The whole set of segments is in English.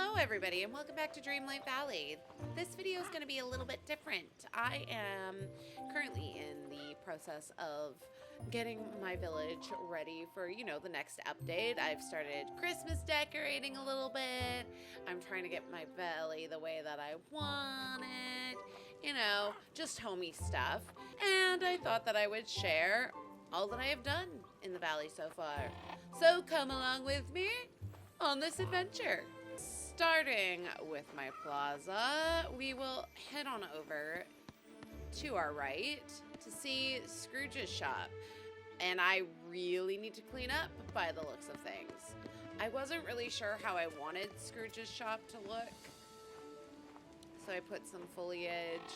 Hello everybody and welcome back to Dreamlight Valley. This video is going to be a little bit different. I am currently in the process of getting my village ready for, the next update. I've started Christmas decorating a little bit. I'm trying to get my valley the way that I want it. Just homey stuff. And I thought that I would share all that I have done in the valley so far. So come along with me on this adventure. Starting with my plaza, we will head on over to our right to see Scrooge's shop. And I really need to clean up by the looks of things. I wasn't really sure how I wanted Scrooge's shop to look. So I put some foliage.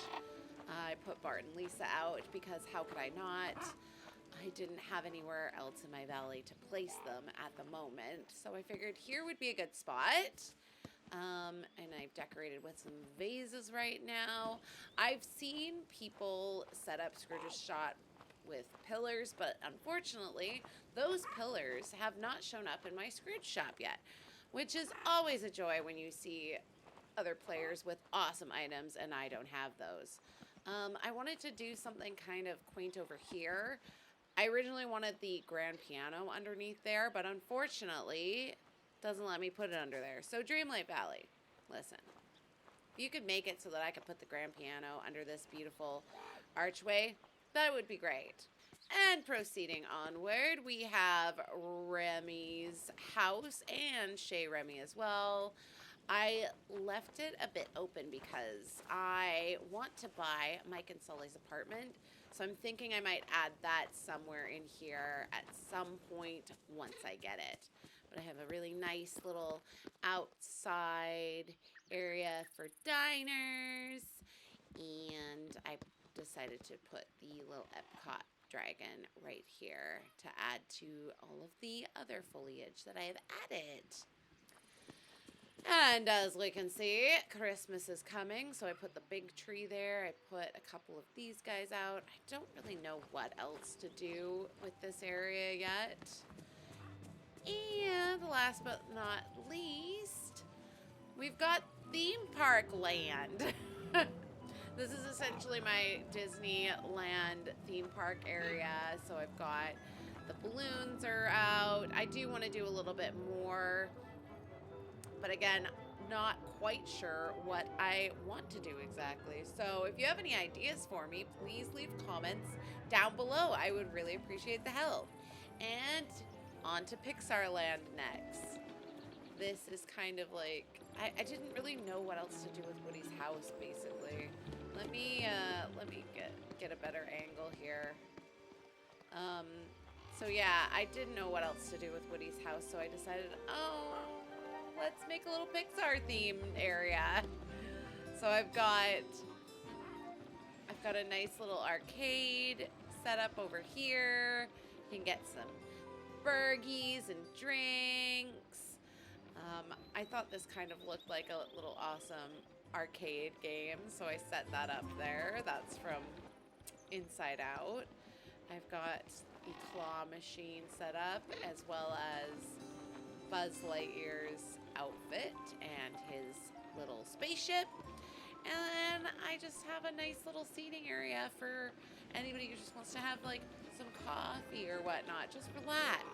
I put Bart and Lisa out because how could I not? I didn't have anywhere else in my valley to place them at the moment. So I figured here would be a good spot. And I've decorated with some vases right now. I've seen people set up Scrooge's shop with pillars, but unfortunately, those pillars have not shown up in my Scrooge shop yet, which is always a joy when you see other players with awesome items and I don't have those. I wanted to do something kind of quaint over here. I originally wanted the grand piano underneath there, but unfortunately, doesn't let me put it under there. So Dreamlight Valley, listen, if you could make it so that I could put the grand piano under this beautiful archway, that would be great. And proceeding onward, we have Remy's house and Chez Remy as well. I left it a bit open because I want to buy Mike and Sully's apartment. So I'm thinking I might add that somewhere in here at some point once I get it. But I have a really nice little outside area for diners. And I decided to put the little Epcot dragon right here to add to all of the other foliage that I have added. And as we can see, Christmas is coming, so I put the big tree there. I put a couple of these guys out. I don't really know what else to do with this area yet. And last but not least, we've got theme park land. This is essentially my Disneyland theme park area. So I've got the balloons are out. I do want to do a little bit more, but again, not quite sure what I want to do exactly. So if you have any ideas for me, please leave comments down below. I would really appreciate the help. And on to Pixar Land next. This is kind of like, I didn't really know what else to do with Woody's house, basically. Let me get a better angle here. So yeah, I didn't know what else to do with Woody's house, so I decided, let's make a little Pixar themed area. So I've got a nice little arcade set up over here. You can get some burgies and drinks. I thought this kind of looked like a little awesome arcade game, so I set that up there. That's from Inside Out. I've got the claw machine set up, as well as Buzz Lightyear's outfit and his little spaceship. And then I just have a nice little seating area for anybody who just wants to have like some coffee or whatnot. Just relax.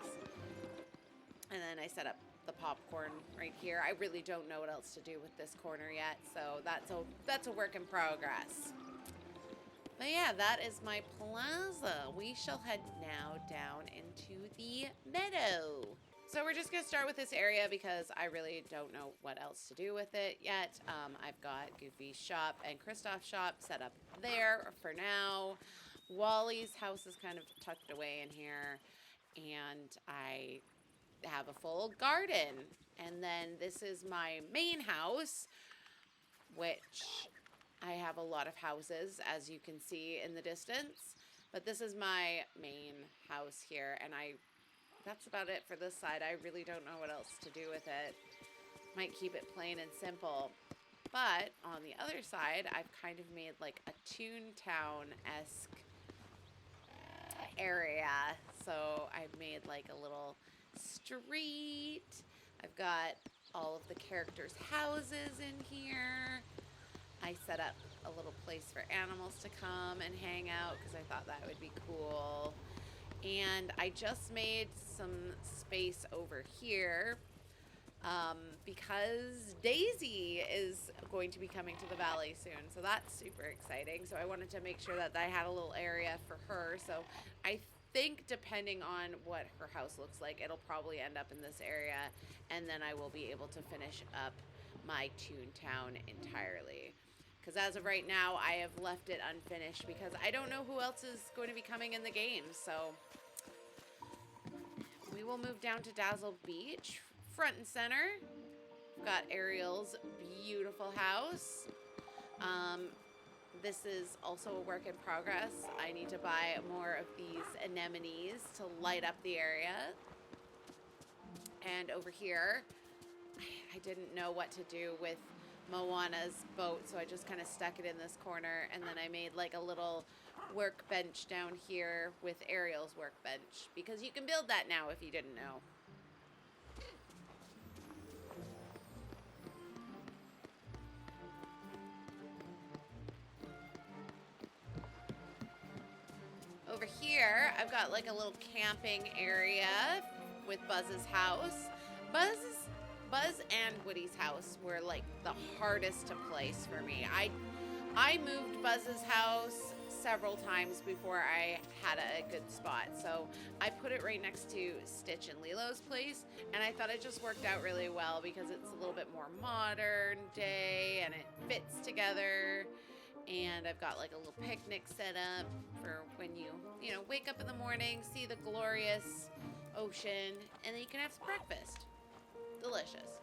And then I set up the popcorn right here. I really don't know what else to do with this corner yet, so that's a work in progress. But yeah, that is my plaza. We shall head now down into the meadow. So we're just going to start with this area because I really don't know what else to do with it yet. I've got Goofy's shop and Kristoff's shop set up there for now. Wally's house is kind of tucked away in here. And I have a full garden. And then this is my main house, which I have a lot of houses, as you can see in the distance. But this is my main house here, and that's about it for this side. I really don't know what else to do with it. Might keep it plain and simple. But on the other side, I've kind of made like a Toontown-esque area. So I've made like a little street. I've got all of the characters' houses in here. I set up a little place for animals to come and hang out because I thought that would be cool. And I just made some space over here because Daisy is going to be coming to the valley soon. So that's super exciting. So I wanted to make sure that I had a little area for her. So I think depending on what her house looks like, it'll probably end up in this area. And then I will be able to finish up my Toontown entirely. Because as of right now, I have left it unfinished because I don't know who else is going to be coming in the game. So we will move down to Dazzle Beach, front and center. We've got Ariel's beautiful house. This is also a work in progress. I need to buy more of these anemones to light up the area. And over here, I didn't know what to do with Moana's boat, so I just kind of stuck it in this corner, and then I made like a little workbench down here with Ariel's workbench, because you can build that now if you didn't know. Over here, I've got like a little camping area with Buzz's house. Buzz and Woody's house were like the hardest to place for me. I moved Buzz's house several times before I had a good spot. So I put it right next to Stitch and Lilo's place, and I thought it just worked out really well because it's a little bit more modern day and it fits together. And I've got like a little picnic set up for when you wake up in the morning, see the glorious ocean, and then you can have some breakfast. Delicious.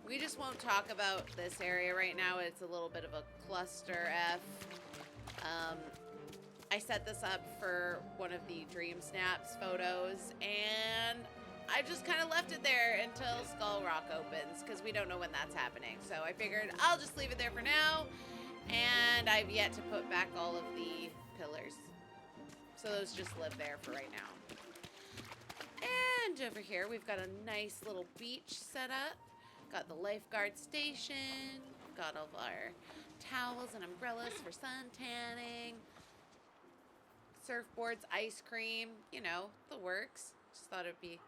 We just won't talk about this area right now. It's a little bit of a cluster F. I set this up for one of the Dream Snaps photos, and I just kind of left it there until Skull Rock opens, because we don't know when that's happening. So I figured I'll just leave it there for now, and I've yet to put back all of the pillars. So those just live there for right now. And over here, we've got a nice little beach set up. Got the lifeguard station. Got all of our towels and umbrellas for sun tanning. Surfboards, ice cream, the works. Just thought it'd be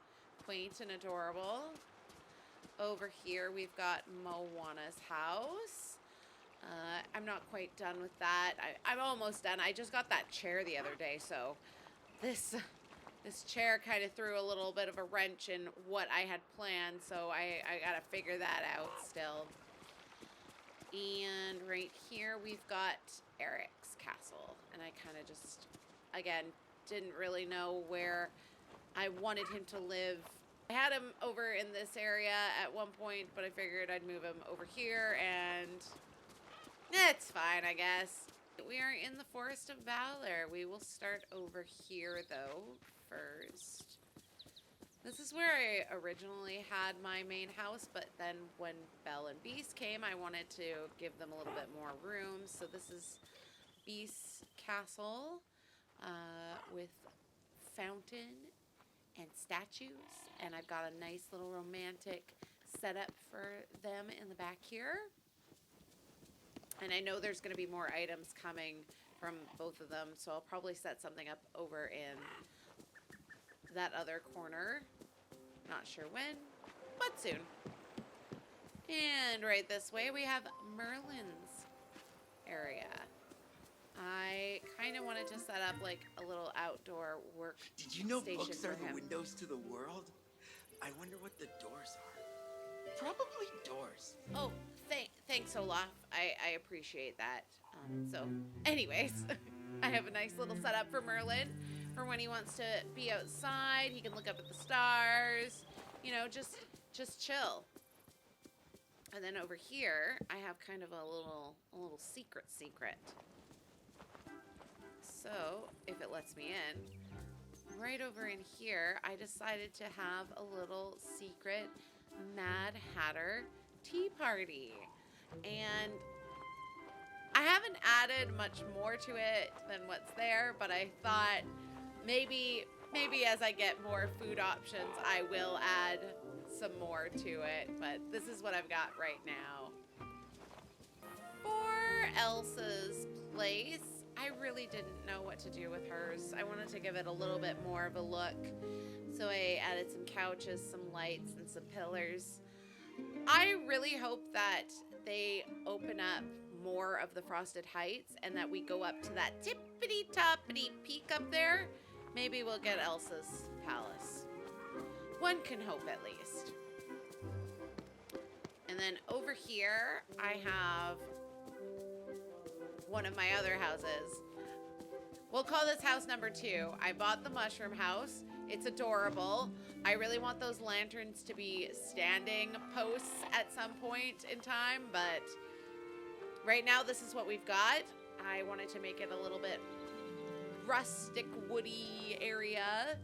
quaint and adorable. Over here, we've got Moana's house. I'm not quite done with that. I'm almost done. I just got that chair the other day, so this chair kind of threw a little bit of a wrench in what I had planned, so I gotta figure that out still. And right here we've got Eric's castle, and I kind of just, again, didn't really know where I wanted him to live. I had him over in this area at one point, but I figured I'd move him over here, and it's fine, I guess. We are in the Forest of Valor. We will start over here, though, first. This is where I originally had my main house, but then when Belle and Beast came, I wanted to give them a little bit more room. So this is Beast's castle with fountain and statues, and I've got a nice little romantic setup for them in the back here. And I know there's going to be more items coming from both of them, so I'll probably set something up over in that other corner. Not sure when, but soon. And right this way we have Merlin's area. I kind of wanted to set up like a little outdoor work station. Did you know books are the windows to the world? I wonder what the doors are. Probably doors. Oh, thanks, Olaf. I appreciate that. So, anyways, I have a nice little setup for Merlin for when he wants to be outside. He can look up at the stars, just chill. And then over here, I have kind of a little secret. So, if it lets me in, right over in here, I decided to have a little secret Mad Hatter tea party. And I haven't added much more to it than what's there, but I thought maybe Maybe as I get more food options, I will add some more to it, but this is what I've got right now. For Elsa's place, I really didn't know what to do with hers. I wanted to give it a little bit more of a look, so I added some couches, some lights, and some pillars. I really hope that they open up more of the Frosted Heights and that we go up to that tippity-toppity peak up there. Maybe we'll get Elsa's palace. One can hope, at least. And then over here, I have one of my other houses. We'll call this house number 2. I bought the mushroom house. It's adorable. I really want those lanterns to be standing posts at some point in time, but right now this is what we've got. I wanted to make it a little bit rustic, woody area.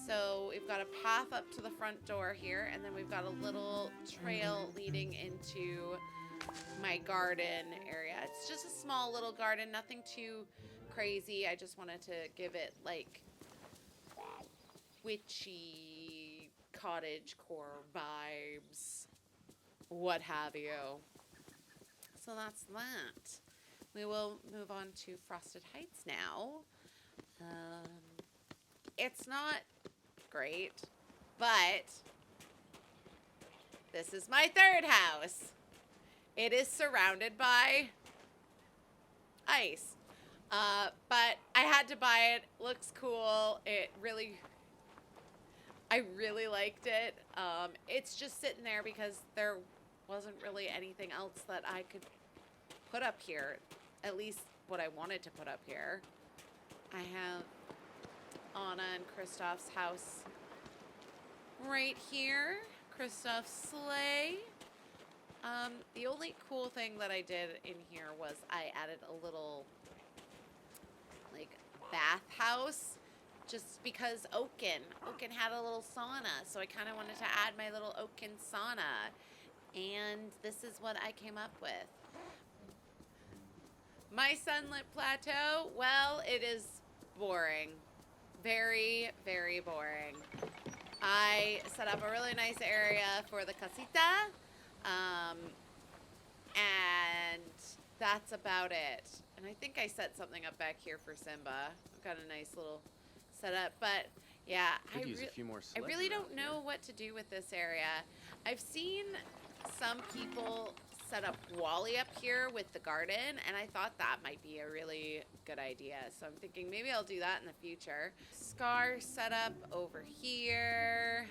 So we've got a path up to the front door here, and then we've got a little trail leading into my garden area. It's just a small little garden, nothing too crazy. I just wanted to give it like witchy cottagecore vibes, what have you. So that's that. We will move on to Frosted Heights now. It's not great, but this is my third house. It is surrounded by ice. But I had to buy it. Looks cool. I really liked it. It's just sitting there because there wasn't really anything else that I could put up here. At least what I wanted to put up here. I have Anna and Kristoff's house right here. Kristoff's sleigh. The only cool thing that I did in here was I added a little like bathhouse, just because Oaken had a little sauna, so I kind of wanted to add my little Oaken sauna, and this is what I came up with. My sunlit plateau, well, it is boring. Very, very boring. I set up a really nice area for the casita, and that's about it. And I think I set something up back here for Simba. I've got a nice little setup, but yeah, I really don't know what to do with this area. I've seen some people set up Wally up here with the garden, and I thought that might be a really good idea. So I'm thinking maybe I'll do that in the future. Scar setup over here.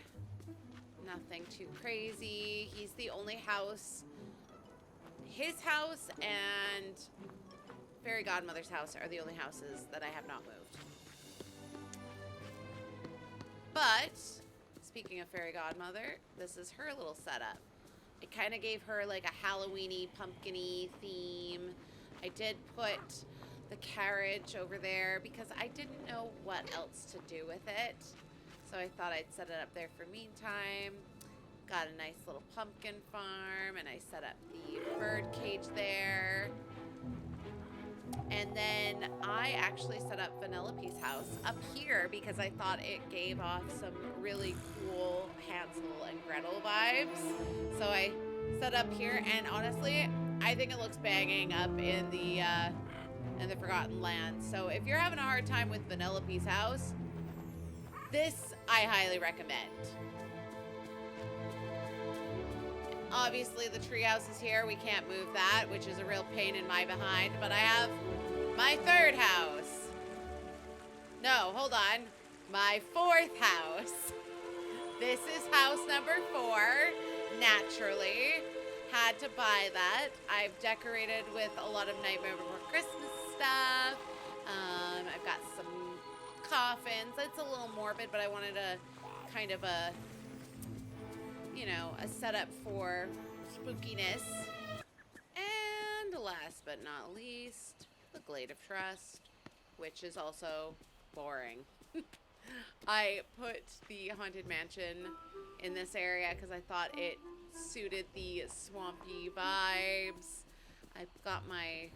Nothing too crazy. He's the only house. His house and Fairy Godmother's house are the only houses that I have not moved. But speaking of Fairy Godmother, this is her little setup. I kind of gave her like a Halloween-y, pumpkin-y theme. I did put the carriage over there because I didn't know what else to do with it. So I thought I'd set it up there for meantime. Got a nice little pumpkin farm, and I set up the bird cage there. And then I actually set up Vanellope's house up here because I thought it gave off some really cool Hansel and Gretel vibes. So I set up here, and honestly, I think it looks banging up in the Forgotten Land. So if you're having a hard time with Vanellope's house, this I highly recommend. Obviously, the treehouse is here. We can't move that, which is a real pain in my behind. But I have my third house. No, hold on. My fourth house. This is house number 4. Naturally. Had to buy that. I've decorated with a lot of Nightmare Before Christmas stuff. I've got some coffins. It's a little morbid, but I wanted a kind of a setup for spookiness. And last but not least, the Glade of Trust, which is also boring. I put the Haunted Mansion in this area because I thought it suited the swampy vibes. I've got my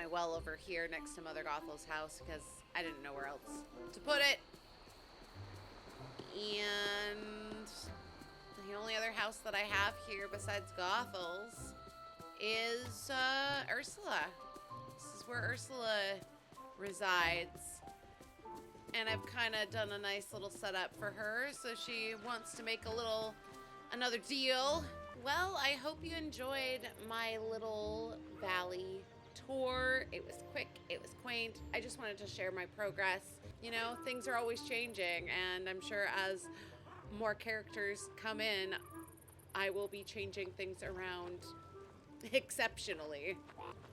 well over here next to Mother Gothel's house because I didn't know where else to put it. And the only other house that I have here besides Gothel's is Ursula. This is where Ursula resides. And I've kind of done a nice little setup for her, so she wants to make another deal. Well, I hope you enjoyed my little valley tour. It was quick, it was quaint. I just wanted to share my progress. You know, things are always changing, and I'm sure as more characters come in, I will be changing things around exceptionally.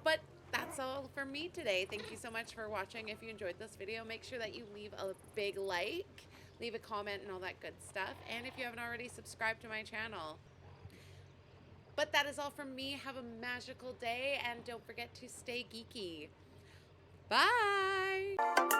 But that's all for me today. Thank you so much for watching. If you enjoyed this video, make sure that you leave a big like, leave a comment, and all that good stuff. And if you haven't already, subscribe to my channel. But that is all from me. Have a magical day, and don't forget to stay geeky. Bye!